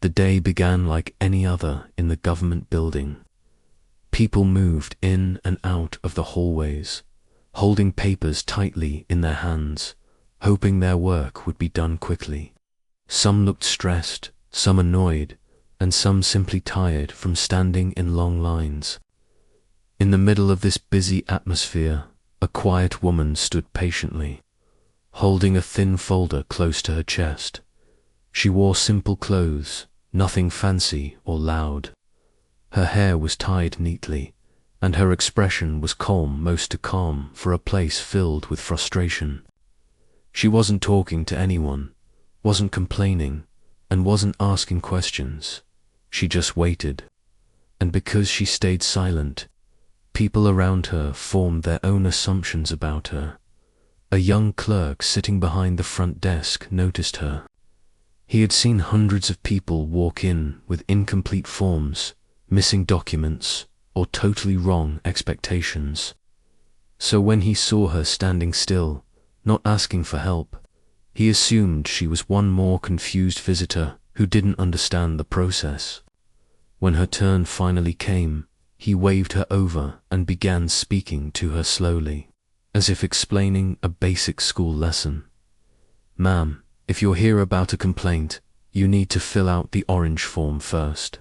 The day began like any other in the government building. People moved in and out of the hallways, holding papers tightly in their hands, hoping their work would be done quickly. Some looked stressed, some annoyed, and some simply tired from standing in long lines. In the middle of this busy atmosphere, a quiet woman stood patiently, holding a thin folder close to her chest. She wore simple clothes, nothing fancy or loud. Her hair was tied neatly, and her expression was calm, most too calm for a place filled with frustration. She wasn't talking to anyone, wasn't complaining, and wasn't asking questions. She just waited. And because she stayed silent, people around her formed their own assumptions about her. A young clerk sitting behind the front desk noticed her. He had seen hundreds of people walk in with incomplete forms, missing documents, or totally wrong expectations. So when he saw her standing still, not asking for help, he assumed she was one more confused visitor who didn't understand the process. When her turn finally came, he waved her over and began speaking to her slowly, as if explaining a basic school lesson. "Ma'am, if you're here about a complaint, you need to fill out the orange form first.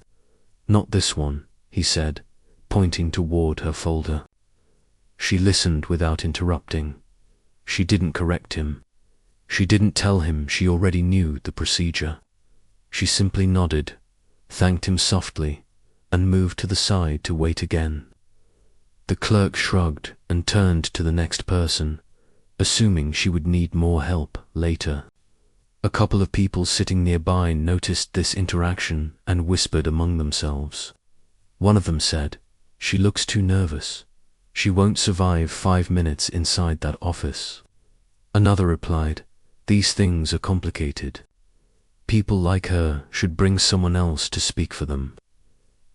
Not this one," he said, pointing toward her folder. She listened without interrupting. She didn't correct him. She didn't tell him she already knew the procedure. She simply nodded, thanked him softly, and moved to the side to wait again. The clerk shrugged and turned to the next person, assuming she would need more help later. A couple of people sitting nearby noticed this interaction and whispered among themselves. One of them said, "She looks too nervous. She won't survive 5 minutes inside that office." Another replied, "These things are complicated. People like her should bring someone else to speak for them."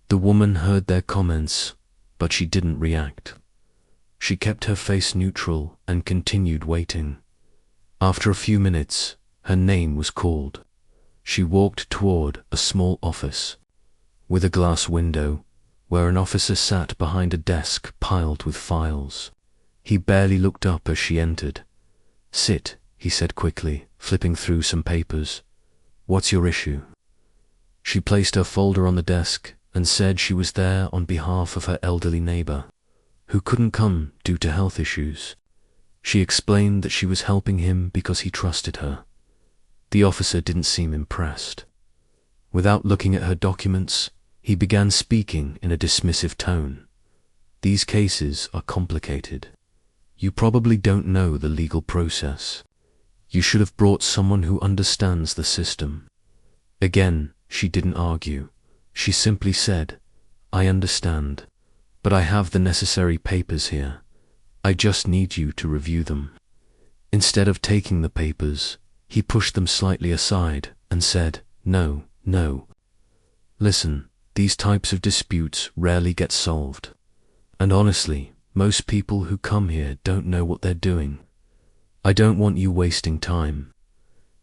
The woman heard their comments, but she didn't react. She kept her face neutral and continued waiting. After a few minutes, her name was called. She walked toward a small office with a glass window where an officer sat behind a desk piled with files. He barely looked up as she entered. "Sit," he said quickly, flipping through some papers. "What's your issue?" She placed her folder on the desk and said she was there on behalf of her elderly neighbor, who couldn't come due to health issues. She explained that she was helping him because he trusted her. The officer didn't seem impressed. Without looking at her documents, he began speaking in a dismissive tone. "These cases are complicated. You probably don't know the legal process. You should have brought someone who understands the system." Again, she didn't argue. She simply said, "I understand, but I have the necessary papers here. I just need you to review them." Instead of taking the papers, he pushed them slightly aside and said, "No, no. Listen, these types of disputes rarely get solved. And honestly, most people who come here don't know what they're doing. I don't want you wasting time."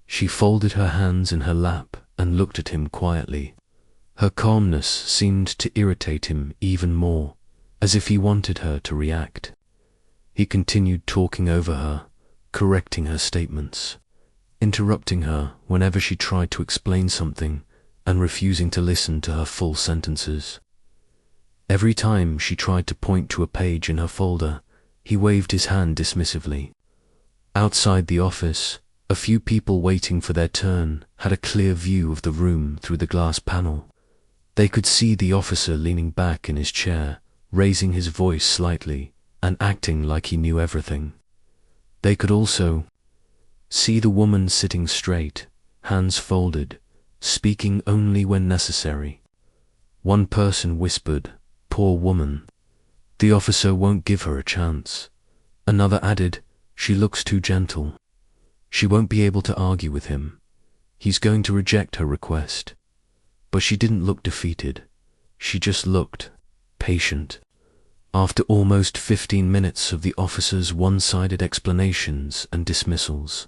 She folded her hands in her lap and looked at him quietly. Her calmness seemed to irritate him even more, as if he wanted her to react. He continued talking over her, correcting her statements, interrupting her whenever she tried to explain something, and refusing to listen to her full sentences. Every time she tried to point to a page in her folder, he waved his hand dismissively. Outside the office, a few people waiting for their turn had a clear view of the room through the glass panel. They could see the officer leaning back in his chair, raising his voice slightly and acting like he knew everything. They could also see the woman sitting straight, hands folded, speaking only when necessary. One person whispered, "Poor woman. The officer won't give her a chance." Another added, "She looks too gentle. She won't be able to argue with him. He's going to reject her request." But she didn't look defeated. She just looked patient. After almost 15 minutes of the officer's one-sided explanations and dismissals,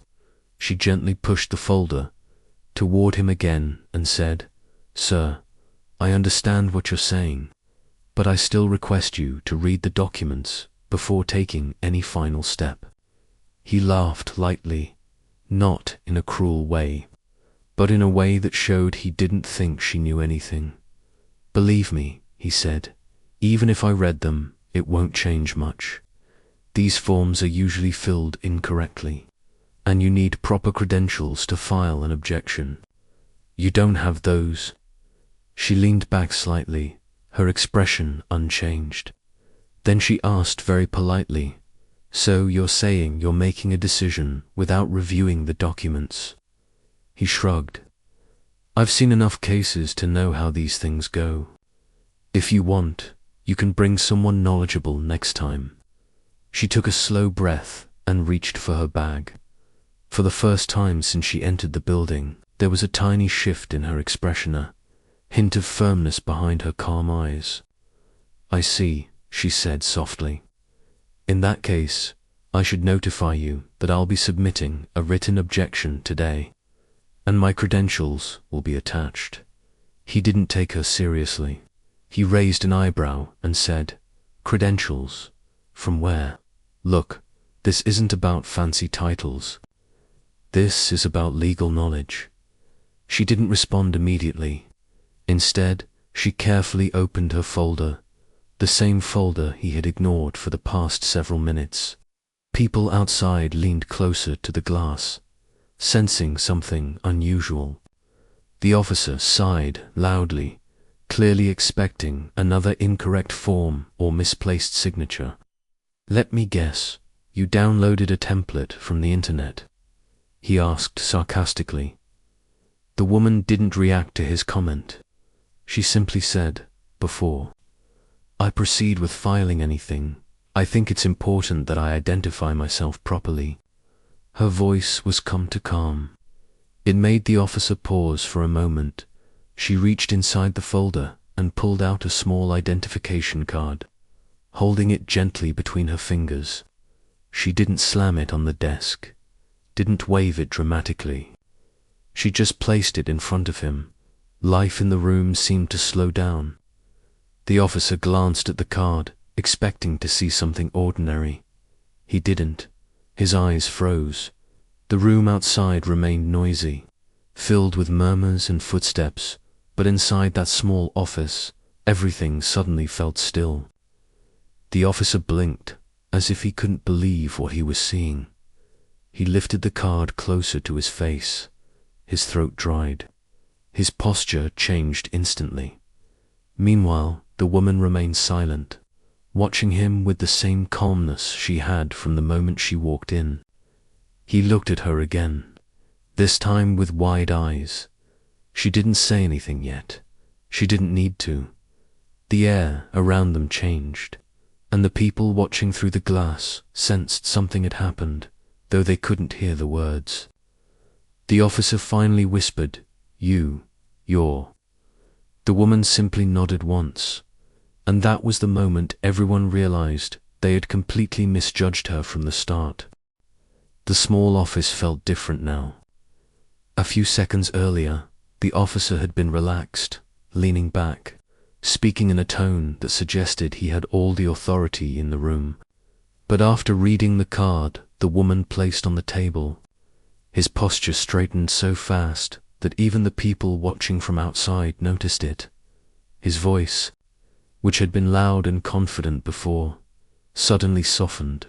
she gently pushed the folder toward him again and said, Sir, I understand what you're saying, but I still request you to read the documents before taking any final step. He laughed lightly, not in a cruel way, but in a way that showed he didn't think she knew anything. Believe me, he said, even if I read them, it won't change much. These forms are usually filled incorrectly, and you need proper credentials to file an objection. You don't have those. She leaned back slightly, her expression unchanged. Then she asked very politely, "So you're saying you're making a decision without reviewing the documents?" He shrugged. "I've seen enough cases to know how these things go. If you want, you can bring someone knowledgeable next time." She took a slow breath and reached for her bag. For the first time since she entered the building, there was a tiny shift in her expression, a hint of firmness behind her calm eyes. "I see," she said softly. "In that case, I should notify you that I'll be submitting a written objection today, and my credentials will be attached." He didn't take her seriously. He raised an eyebrow and said, "Credentials? From where? Look, this isn't about fancy titles. This is about legal knowledge." She didn't respond immediately. Instead, she carefully opened her folder, the same folder he had ignored for the past several minutes. People outside leaned closer to the glass, sensing something unusual. The officer sighed loudly, clearly expecting another incorrect form or misplaced signature. "Let me guess, you downloaded a template from the internet?" he asked sarcastically. The woman didn't react to his comment. She simply said, "Before I proceed with filing anything, I think it's important that I identify myself properly." Her voice was come to calm. It made the officer pause for a moment. She reached inside the folder and pulled out a small identification card, holding it gently between her fingers. She didn't slam it on the desk, didn't wave it dramatically. She just placed it in front of him. Life in the room seemed to slow down. The officer glanced at the card, expecting to see something ordinary. He didn't. His eyes froze. The room outside remained noisy, filled with murmurs and footsteps, but inside that small office, everything suddenly felt still. The officer blinked, as if he couldn't believe what he was seeing. He lifted the card closer to his face. His throat dried. His posture changed instantly. Meanwhile, the woman remained silent, watching him with the same calmness she had from the moment she walked in. He looked at her again, this time with wide eyes. She didn't say anything yet. She didn't need to. The air around them changed, and the people watching through the glass sensed something had happened, though they couldn't hear the words. The officer finally whispered, "You're." The woman simply nodded once, and that was the moment everyone realized they had completely misjudged her from the start. The small office felt different now. A few seconds earlier, the officer had been relaxed, leaning back, speaking in a tone that suggested he had all the authority in the room. But after reading the card the woman placed on the table, his posture straightened so fast that even the people watching from outside noticed it. His voice, which had been loud and confident before, suddenly softened.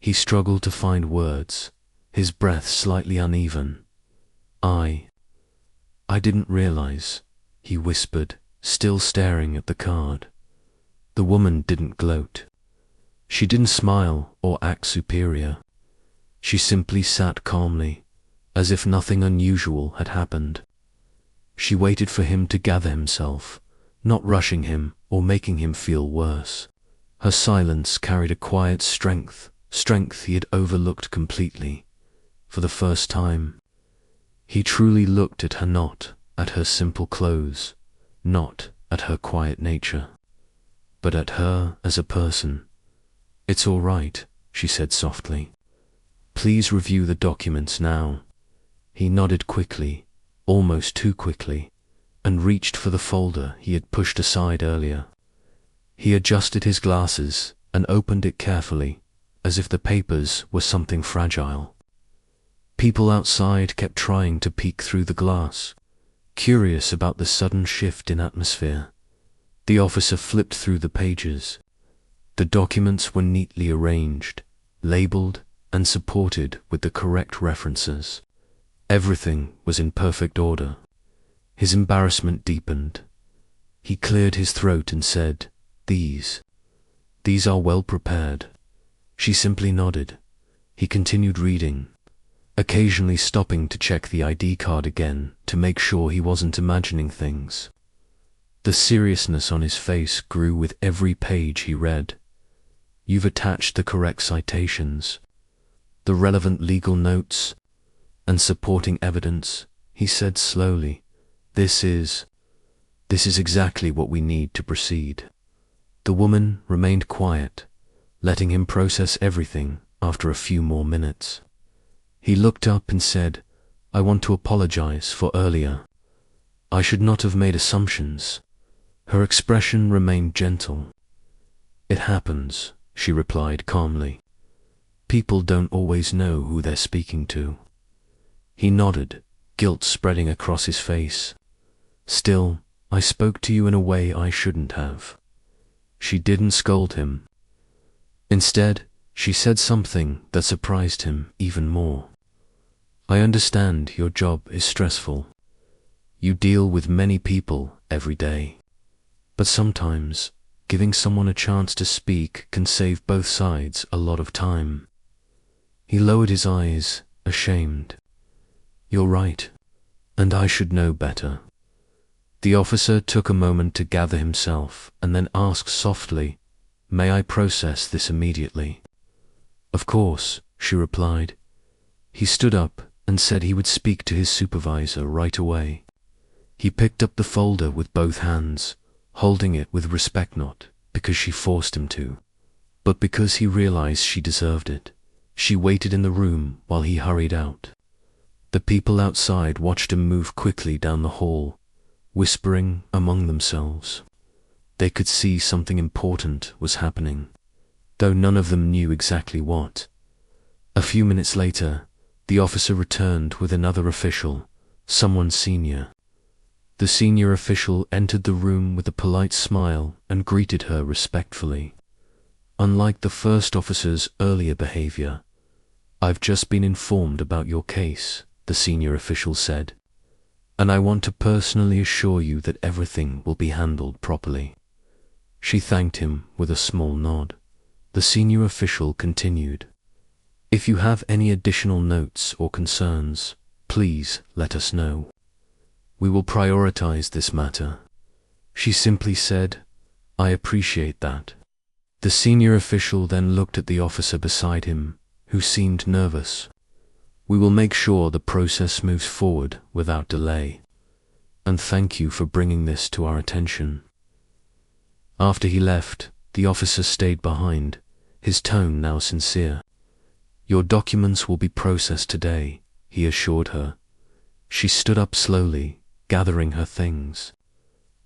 He struggled to find words, his breath slightly uneven. I didn't realize," he whispered, still staring at the card. The woman didn't gloat. She didn't smile or act superior. She simply sat calmly, as if nothing unusual had happened. She waited for him to gather himself, not rushing him or making him feel worse. Her silence carried a quiet strength he had overlooked completely. For the first time, he truly looked at her, not at her simple clothes, not at her quiet nature, but at her as a person. "It's all right," she said softly. "Please review the documents now." He nodded quickly, almost too quickly, and reached for the folder he had pushed aside earlier. He adjusted his glasses and opened it carefully, as if the papers were something fragile. People outside kept trying to peek through the glass, curious about the sudden shift in atmosphere. The officer flipped through the pages. The documents were neatly arranged, labeled, and supported with the correct references. Everything was in perfect order. His embarrassment deepened. He cleared his throat and said, These are well prepared." She simply nodded. He continued reading, occasionally stopping to check the ID card again to make sure he wasn't imagining things. The seriousness on his face grew with every page he read. "You've attached the correct citations, the relevant legal notes, and supporting evidence," he said slowly. This is exactly what we need to proceed." The woman remained quiet, letting him process everything after a few more minutes. He looked up and said, "I want to apologize for earlier. I should not have made assumptions." Her expression remained gentle. "It happens," she replied calmly. "People don't always know who they're speaking to." He nodded, guilt spreading across his face. "Still, I spoke to you in a way I shouldn't have." She didn't scold him. Instead, she said something that surprised him even more. "I understand your job is stressful. You deal with many people every day. But sometimes, giving someone a chance to speak can save both sides a lot of time." He lowered his eyes, ashamed. "You're right, and I should know better." The officer took a moment to gather himself and then asked softly, "May I process this immediately?" "Of course," she replied. He stood up and said he would speak to his supervisor right away. He picked up the folder with both hands, holding it with respect, not because she forced him to, but because he realized she deserved it. She waited in the room while he hurried out. The people outside watched him move quickly down the hall, whispering among themselves. They could see something important was happening, though none of them knew exactly what. A few minutes later, the officer returned with another official, someone senior. The senior official entered the room with a polite smile and greeted her respectfully. Unlike the first officer's earlier behavior, "I've just been informed about your case," the senior official said, "and I want to personally assure you that everything will be handled properly." She thanked him with a small nod. The senior official continued, "If you have any additional notes or concerns, please let us know. We will prioritize this matter." She simply said, "I appreciate that." The senior official then looked at the officer beside him, who seemed nervous. "We will make sure the process moves forward without delay. And thank you for bringing this to our attention." After he left, the officer stayed behind, his tone now sincere. "Your documents will be processed today," he assured her. She stood up slowly, gathering her things.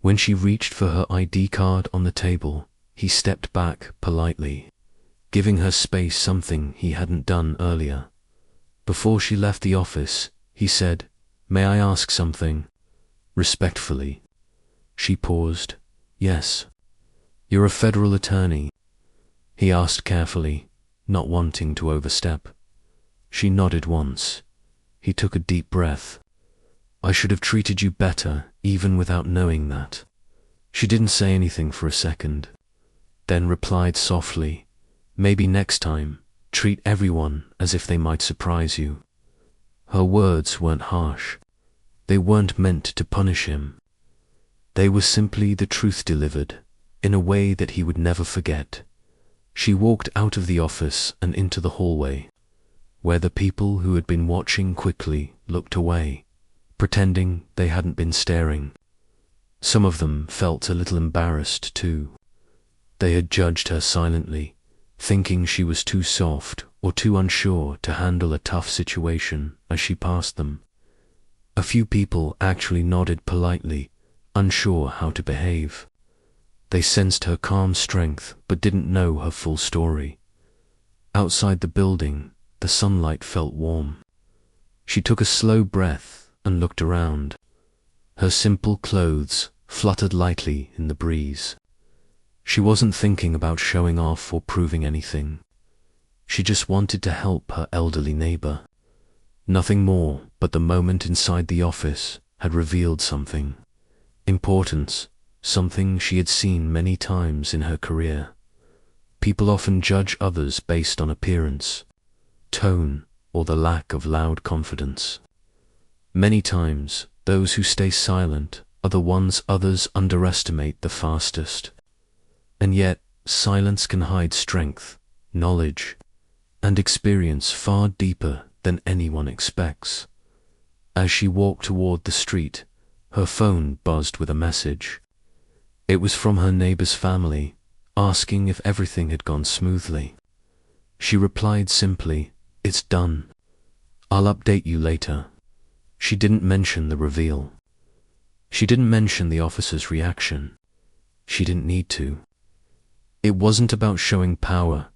When she reached for her ID card on the table, he stepped back politely, giving her space, something he hadn't done earlier. Before she left the office, he said, "May I ask something?" Respectfully. She paused. "Yes." "You're a federal attorney?" he asked carefully, not wanting to overstep. She nodded once. He took a deep breath. "I should have treated you better, even without knowing that." She didn't say anything for a second, then replied softly, "Maybe next time, treat everyone as if they might surprise you." Her words weren't harsh. They weren't meant to punish him. They were simply the truth delivered, in a way that he would never forget. She walked out of the office and into the hallway, where the people who had been watching quickly looked away, pretending they hadn't been staring. Some of them felt a little embarrassed too. They had judged her silently, thinking she was too soft or too unsure to handle a tough situation as she passed them. A few people actually nodded politely unsure how to behave. They sensed her calm strength but didn't know her full story. Outside the building, the sunlight felt warm. She took a slow breath and looked around. Her simple clothes fluttered lightly in the breeze. She wasn't thinking about showing off or proving anything. She just wanted to help her elderly neighbor. Nothing more, but the moment inside the office had revealed something. Importance, something she had seen many times in her career. People often judge others based on appearance, tone, or the lack of loud confidence. Many times, those who stay silent are the ones others underestimate the fastest. And yet, silence can hide strength, knowledge, and experience far deeper than anyone expects. As she walked toward the street, her phone buzzed with a message. It was from her neighbor's family, asking if everything had gone smoothly. She replied simply, "It's done. I'll update you later." She didn't mention the reveal. She didn't mention the officer's reaction. She didn't need to. It wasn't about showing power.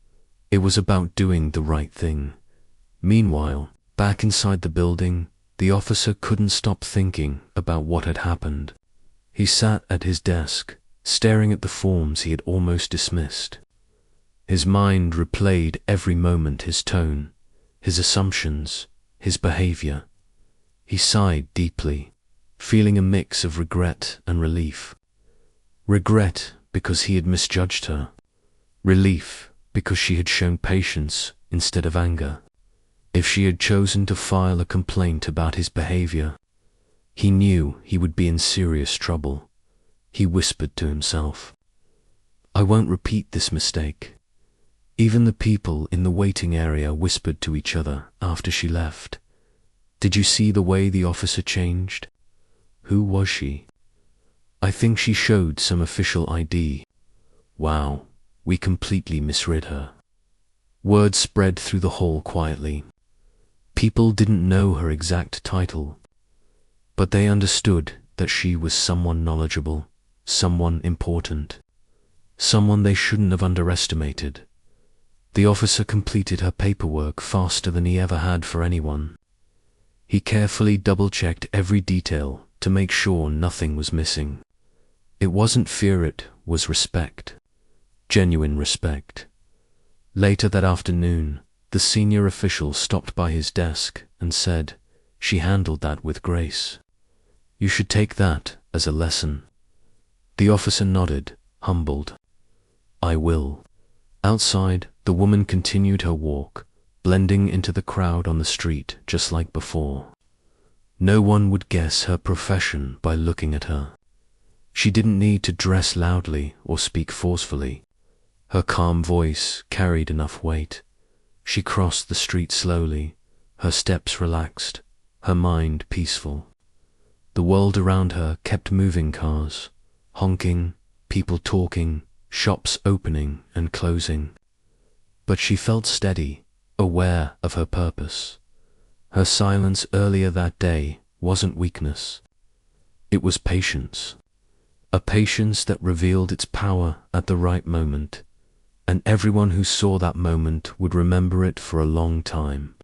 It was about doing the right thing. Meanwhile, back inside the building, the officer couldn't stop thinking about what had happened. He sat at his desk, staring at the forms he had almost dismissed. His mind replayed every moment, his tone, his assumptions, his behavior. He sighed deeply, feeling a mix of regret and relief. Regret because he had misjudged her. Relief because she had shown patience instead of anger. If she had chosen to file a complaint about his behavior, he knew he would be in serious trouble. He whispered to himself, "I won't repeat this mistake." Even the people in the waiting area whispered to each other after she left. "Did you see the way the officer changed? Who was she? I think she showed some official ID. Wow, we completely misread her." Word spread through the hall quietly. People didn't know her exact title, but they understood that she was someone knowledgeable, someone important, someone they shouldn't have underestimated. The officer completed her paperwork faster than he ever had for anyone. He carefully double-checked every detail to make sure nothing was missing. It wasn't fear, it was respect. Genuine respect. Later that afternoon, the senior official stopped by his desk and said, "She handled that with grace. You should take that as a lesson." The officer nodded, humbled. "I will." Outside, the woman continued her walk, blending into the crowd on the street just like before. No one would guess her profession by looking at her. She didn't need to dress loudly or speak forcefully. Her calm voice carried enough weight. She crossed the street slowly, her steps relaxed, her mind peaceful. The world around her kept moving, cars, honking, people talking, shops opening and closing. But she felt steady, aware of her purpose. Her silence earlier that day wasn't weakness. It was patience. A patience that revealed its power at the right moment, and everyone who saw that moment would remember it for a long time.